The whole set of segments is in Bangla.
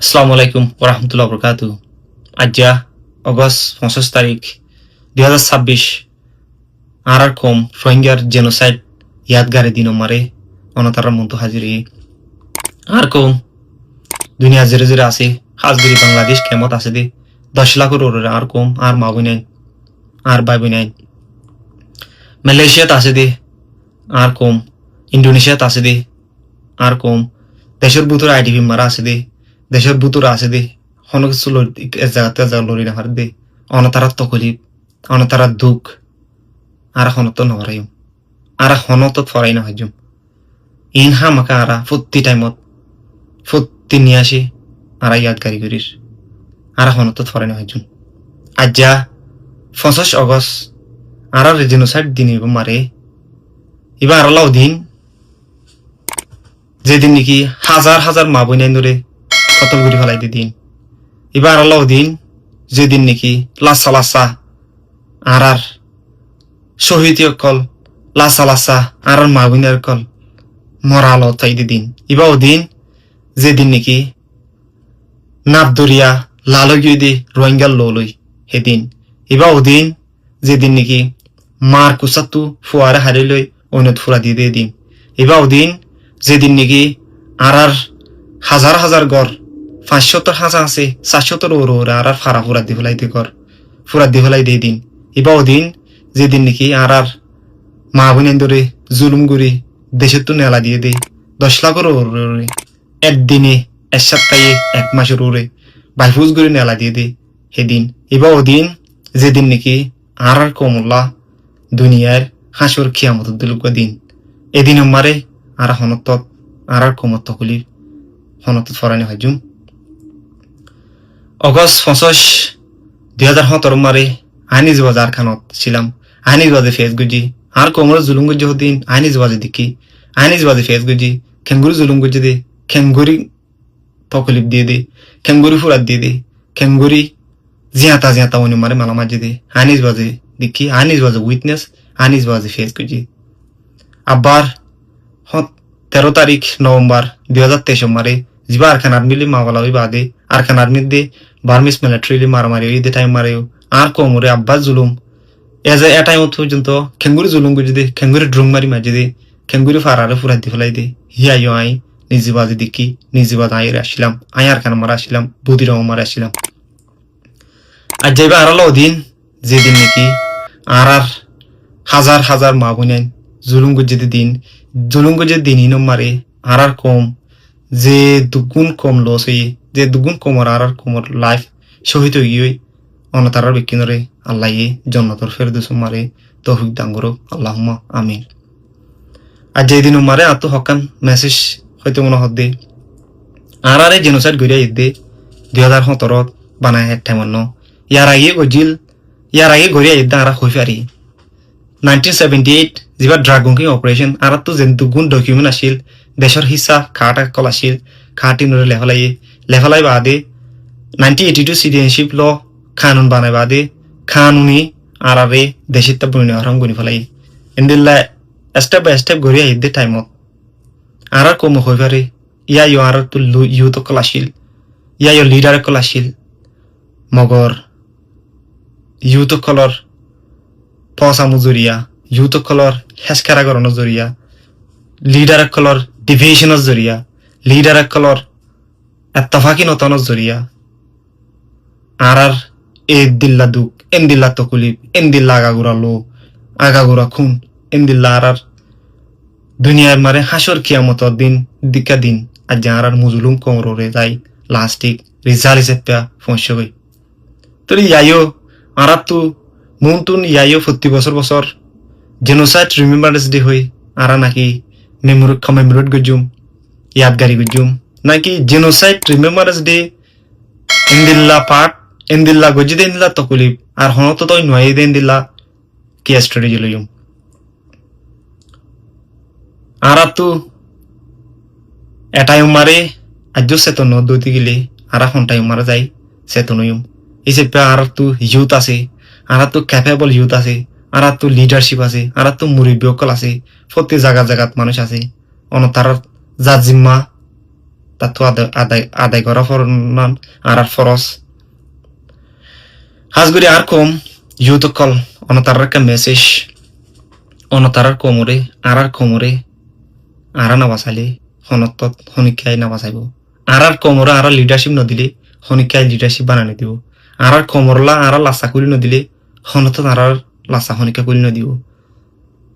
আসসালামু আলাইকুম ওরহামতুল্লাহ বরকাতু। আজ্জা অগস্ট 25 তারিখ 2026 আর কম রোহিঙ্গার জেনোসাইড ইয়াদগারে দিন মারে অনতারার মতো হাজিরি আর কম দুনিয়া জেরে জেরে আছে হাজগিরি বাংলাদেশ কেমত আছে দে 10 লাখের ওরে আর কম আর মাবই নাই আর বাইবই নাই মালয়েশিয়াত আছে দে আর কম ইন্দোনেশিয়াত আছে দে আর কম দেশের ভিতর আইডিপি মারা আছে দে দেশের ভিতর আছে দে হন কিছু জায়গাতে লড়ি না দে অনতারার তকলিফ অনতারার দুঃখ আর হনত নরাইম আর হনত ফরাই না হজুম ইন হামাকা আরা প্রতি টাইমত প্রতি নিয়ে আসি আর ইয়াদগারি করিস আর হনত ফরাই না হজুম আজ্জা 25 অগস্ট আর জেনোসাইড দিন মারে এবার আরলাও দিন যেদিন নাকি হাজার হাজার মা বইনাই ধরে খতম করে ফেলাই দিন এবার আল্লাহ দিন যেদিন নাকি লাসা লাসা আর শহীদ কল লাসা লাসা আর মা বইনার কল মরা আলো তাই দিন এবার দিন যেদিন নাকি নাবদরিয়া লালগিয়ে দি রোহিঙ্গার লই সেদিন এবার দিন যেদিন নাকি মার কুসাতু ফুয়ারে হারি লই অন্য ফুরা দিয়ে দিন এবার দিন যেদিন নাকি আর হাজার হাজার গড় 500 আছে 400 ওরে আর ফারা ফুরা দি ফেলাই দিয়ে গড় ফুরা দি ফেলাই দিয়ে দিন এবার দিন যেদিন নাকি আর মা বোনের ধরে জুলুম করি দেশের তো নেলা দিয়ে দেয় 10 লাখের ওরে একদিনে এক সপ্তাহে এক মাসের ওরে বাইফুজ করে নেলা দিয়ে দেয় সেদিন এবার দিন যেদিন নাকি আর কমলা দুনিয়ার হাসর খিয়ামত দিল দিন এদিন মারে আর হনত আর কমত তকলি হনত ফরানি হজুম অগস্ট 25 2017 মারে আইনিজ বাজার খানত ছিলাম আইনিজ বাজে ফেস গুজি আর কোমর জুলুম গুজি হদিন আইনিজ বাজে দেখি আইনিজ বাজে ফেস গুজি খেঙ্গুরি জুলুম গুজি দে খেঙ্গুরি তকলিফ দিয়ে দে খেঙ্গুরি ফুরাত দিয়ে দে খেঙ্গুরি জিয়াতা উনি মারে মালা মাঝে দে আইনিজ বাজে দেখি আইনিজ বাজে উইটনেস আইনিজ বাজে ফেস গুজি আবার 13 তারিখ নভেম্বর 2023 মারে জিবা আরখান আর্মিলি মাওয়ালা ওই বাদে আরখান আর্মি দে বার্মিস মিলিটারি মারামারি ওই দে টাইম মারে আর কোমরে আব্বাস জুলুম এজ এ টাইম পর্যন্ত খেঙ্গুরি জুলুম গুজি দে খেঙ্গুরি ড্রুম মারি মাঝে দে খেঙ্গুরি ফারারে ফুরাই দি ফেলাই দে হিয়াইও আই নিজে বাজে দেখি নিজে বাজ আইরে আসিলাম আই আরখান মারা আসিলাম বুদিরাও মারা আসিলাম আর যাইবা আরলো দিন যেদিন নাকি আর হাজার হাজার মা বোনেন জুলুম গুজি দিন জুলুম গুজি দিনই মারে আর কম যে দুগুণ কম লস হয়ে যে দুগুণ কমর আর কমর লাইফ শহীদ হয়ে গিয়ে অনতারার বিকিনরে আল্লাহ জন্নতর ফেরদৌস মারে তৌফিক দাঙ্গর আল্লাহুম্মা আমিন আর যেদিন মারে আতো হকান মেসেজ হয়তো মনে হদ্দে আর জেনোসাইড গড়িয়া ইদে 2017 বানায় এক টাইমন্ন ইয়ার আগে গড়িয়া ইদ্দা আর হই পারি 1978 যেবা ড্রাগ বুকিং অপারেশন আর তো যেন দুগুণ ডকুমেন্ট আছিল দেশের হিসা খাটা কল আছিল খাটি নরে লেফালাই বাদে 1982 সিটিজেনশিপ ল কানুন বানাই বাদে কানুনি আর দেশের তা বইনে আরাম গুনি ফেলাই এন্দিল্লা স্টেপ বাই স্টেপ ঘুরিয়া হিদ্দে টাইমত আর কম হই পারে ইয়া আর তো ইউথ কল আছিল ইয়া লিডার কল আছিল মগর ইউথ কলর পসামু জরিয়া ইউথ কলর হেসকারা করানোর জরিয়া লিডার কলর ডিভিশনের জরিয়া লিডার কলর এত্তফাকি নতানোর জরিয়া আর এ দিল্লা দুঃখ এন দিল্লা তকুলিপ এন দিল্লা আগাগুড়া লো আগাগুড়া খুন এন দিল্লা আর দুনিয়ার মারে হাসর কিয়ামত দিন দিকা দিন আর যার আর মুজুলুম কমরে যাই লাস্টিক রিজাল হিসেবে ফসে গই তোর ইয়াইও আর তো মুনতুন ইয়াইও প্রতি বছর জেনোসাইড রিমেম্বারেন্স ডে হই আর নাকি মেমোরিট গজুম ইয়াদগারি গজুম নাকি জেনোসাইড রিমেম্বারেন্স ডে ইন্দিল্লা পার্ট ইন্দিল্লা গজি দে ইন্দিল্লা তকুলিপ আর হনত তো নয় দে ইন্দিল্লা কি স্ট্র্যাটেজি লইম আর তো এটাই মারে আজ চেতন দইতে গেলে আর হনটাই মারা যায় চেতনইম এই যে আর তো ইউথ আছে আর তো ক্যাপেবল ইউথ আছে আর তো লিডারশিপ আছে আর তো মুরব্বী অকল আছে প্রত্যেক জায়গাত মানুষ আছে অনতার যা জিম্মা তাতো আদায় করা ফরমান আর ফরস হাজগুড়ি আর কম ইউতকল অনতারার একটা মেসেজ অনতারার কোমরে আর নাবাসালে হনতত হনিকায় নাবাসাইব আর কোমরে আর লিডারশিপ নদিলে হনিকায় লিডারশিপ বানানি দিব আর কোমরলা আর লাসা কুলি নদিলে হনত আর লাসা হনিকা কুলি নদিব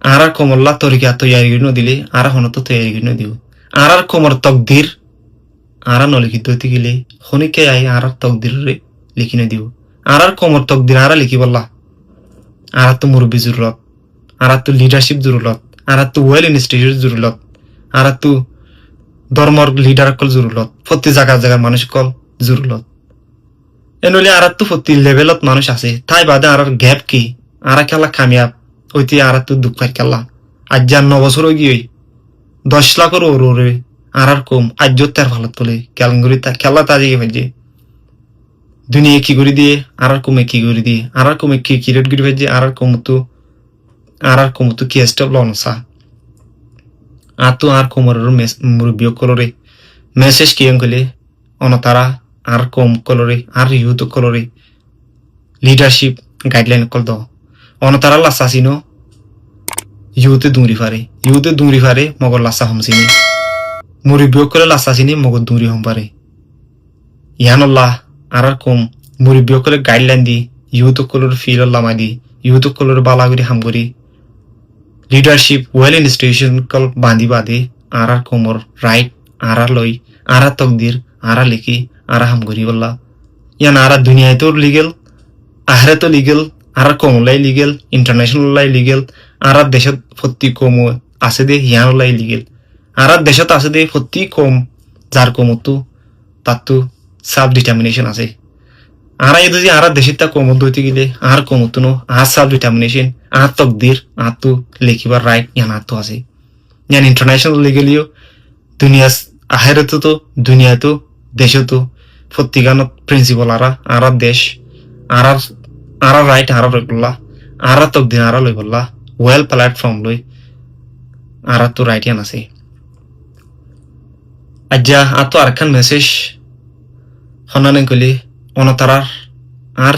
আর কোমরলা তরিকা তৈয়ারি করে নদিলে আর হনত তৈয়ারি করে নদিব আর কোমর তকদির আর নলিখিত হইতে গেলে হনিকায় আই আর তকদির লিখি নদিব আর কোমর তকদির আর লিখি বললা আর তো মুরব্বী জরুরত আর তো লিডারশিপ জরুরত আর তো ওয়েল ইনস্টিটিউট জরুরত আর তো ধর্মর লিডার কল জরুরত প্রতি জায়গার মানুষ কল জরুরত এনলি আর তো প্রতি লেভেলত মানুষ আছে তাই বাদে আর গ্যাপ কি আর খেলা কামিয়াব হইতে আর তো দুঃখ খেলা আজ 9 বছর গিয়ে 10 লাখের ওরে আর কম আজ তার ভালো তোলে ক্যালঙ্গুরি খেলা তাজিয়ে ফেলছে দুনিয়া কি করে দিয়ে আর কমে কি করে দিয়ে আর কমে কি কিরেট করে ফেলছে আর কমতো কি স্টেপ লনসা আর কোমরের মুরব্বী কলরে মেসেজ কি অঙ্কলে অনতারা আর কম কলরে আর ইউথ কলরে লিডারশিপ গাইডলাইন কল দ অনতারা লাসাসিনো ইউতে দুংরি ফারে মগর লাসা হমসিনি মুরব্বী কলে লাসাসিনি মগর দুংরি হম পারে ইয়ানল্লাহ আর কম মুরব্বী কলে গাইডলাইন দি ইউথ কলর ফিল লামা দি ইউথ কলর বালাগুড়ি হামগুড়ি লিডারশিপ ওয়েল ইনস্টিটিউশন কল বাঁধি বাদে আর কোমর রাইট আর লই আর তকদির আর লিখি আর হামগুড়ি বললা ইয়ান আর দুনিয়ায় তো লিগেল আহরে তো লিগেল আর কমলাই লিগেল ইন্টারন্যাশনাল লিগেল আর দেশত প্রতি কম আছে দে ইয়ানলাই লিগেল আর দেশত আছে দে প্রতি কম যার কমতো তার তো সাব ডিটারমিনেশন আছে আর এই যদি আর দেশের তা কমত হইতে গেলে আর কমতো নো আর সাব ডিটারমিনেশন আর তকদির আর তো লেখিবার রাইট ইয়ান আর তো আছে ইয়ান ইন্টারন্যাশনাল লিগেলিও দুনিয়া আহের তো দুনিয়া তো দেশ তো প্রতিগানত প্রিন্সিপাল আর দেশ আর রাইট আর বললা আর তকদির আর লই বললা ওয়েল প্ল্যাটফর্ম লই আর তো রাইট ইয়ান আছে আজ্জা আর তো আরেকখান মেসেজ হনানে কলি অনতারার আর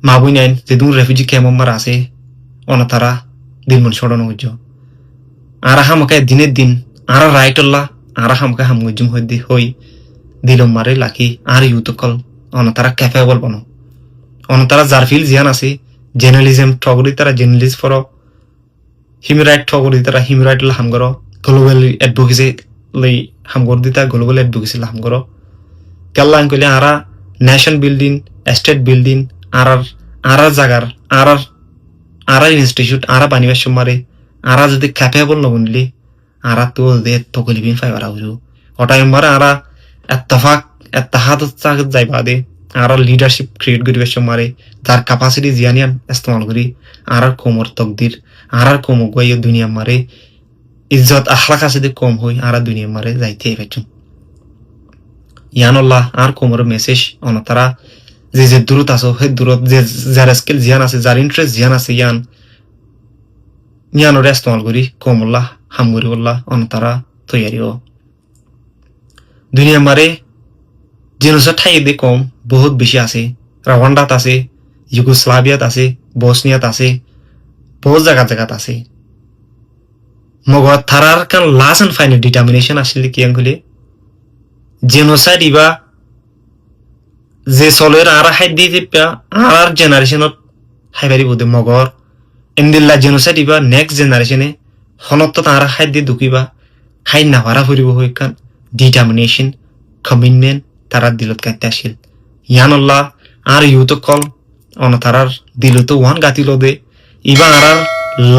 মাবুই নাইন যেদিন রেফিউজি ক্যাম্প আছে অনতারা দিলমন সড়ন হইজ আর হামকায় দিনের দিন আর রাইটল্লা আর হামকায় হামগুজুম হই দিলম মারে লাকি আর ইউতকল অনতারা ক্যাপেবল বনো অনতারা জারফিল জিয়ান আছে জের্নালিজম ঠগরি তারা জের্নালিস্ট ফর হিউম্যান রাইট ঠগরি তারা হিউম্যান রাইট হামগর গ্লোবাল অ্যাডভোকেসি লই হামগর দিতা গ্লোবাল অ্যাডভোকেসি হামগর কেল্লা কইলে আরা নেশন বিল্ডিং স্টেট বিল্ডিং আর জাগার আর ইনস্টিটিউট আর বানিবার সময় আর যদি ক্যাপেবল নবনলি আর তো দে তকলিবিন ফাইবার হইল ওটাই মারে আর এত্তাহাদ যাইবা দে আর লিডারশিপ ক্রিয়েট করিবার সময় যার ক্যাপাসিটি জিয়ানিয়ান ইস্তেমাল করি আর কোমর তকদির আর কোম গই দুনিয়া মারে ইজ্জত আখলাক আছে দে কম হই আর দুনিয়া মারে যাইতে পারছুম ইয়ানল্লাহ আর কোমর মেসেজ অনতারা যে দূরত আছো সেই দূরত যে যার স্কিল জিয়ান আছে যার ইন্টারেস্ট জিয়ান আছে ইয়ানোর ইস্তেমাল করি কমল্লাহ হামগুরি বললাহ অনতারা তৈয়ারি ও দুনিয়া মারে জেনোসাইড ঠাই দে কম বহুত বেশি আছে রাওয়ান্ডাত আছে ইউগোস্লাভিয়াত আছে বসনিয়াত আছে বহুত জায়গাত আছে মগত থারার কান লাস্ট এন্ড ফাইনাল ডিটারমিনেশন আসলে কি আঙ্গুলি জেনোসাইড ইবা যে চলের আর হাই দিয়ে আর জেনারেশনত হাইবারি বোধে মগর এমদিল্লা জেনোসাইড ইবা নেক্সট জেনারেশনে হনত আর হাই দিয়ে দুকিবা হাই নাভারা ফুরিব হই কান ডিটারমিনেশন কমিটমেন্ট তারা দিলত কাইতে আসিল ইয়ানল্লাহ আর ইউথ কল অনতারার দিলত ওয়ান গাতিল দে ইবা আর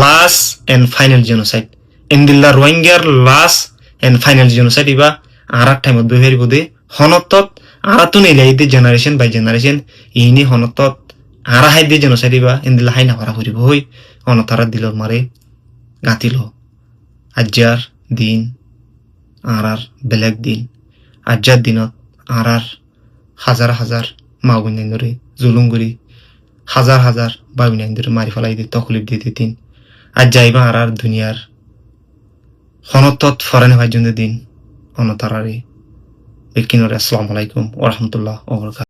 লাস্ট এন্ড ফাইনাল জেনোসাইড এমদিল্লা রোহিঙ্গার লাস্ট এন্ড ফাইনাল জেনোসাইড ইবা আর টাইমত বেহারি বোধে হনতত আর তো নেলাই দে জেনারেশন বাই জেনারেশন ইনি হনতত আর হাই দিয়ে জেনোসাইড ইবা এমদিল্লা হাই নাভারা ফুরিব হই অনতারা দিল মারে গাতিল আজ্জার দিন আর বেলেগ দিন আজ্জার দিনত আর হাজার হাজার মা বোন ধরে জুলুম করি হাজার বাবিনাইন ধরে মারি ফেলাই দিয়ে তকলিফ দিতে দিন আজ যাইবা আর দুনিয়ার হনতত ফরেন ভাইজন দিন অনতারারে বেকিনরে আসসালামু আলাইকুম ওয়া রাহমাতুল্লাহ ওয়া বারাকাতুহু।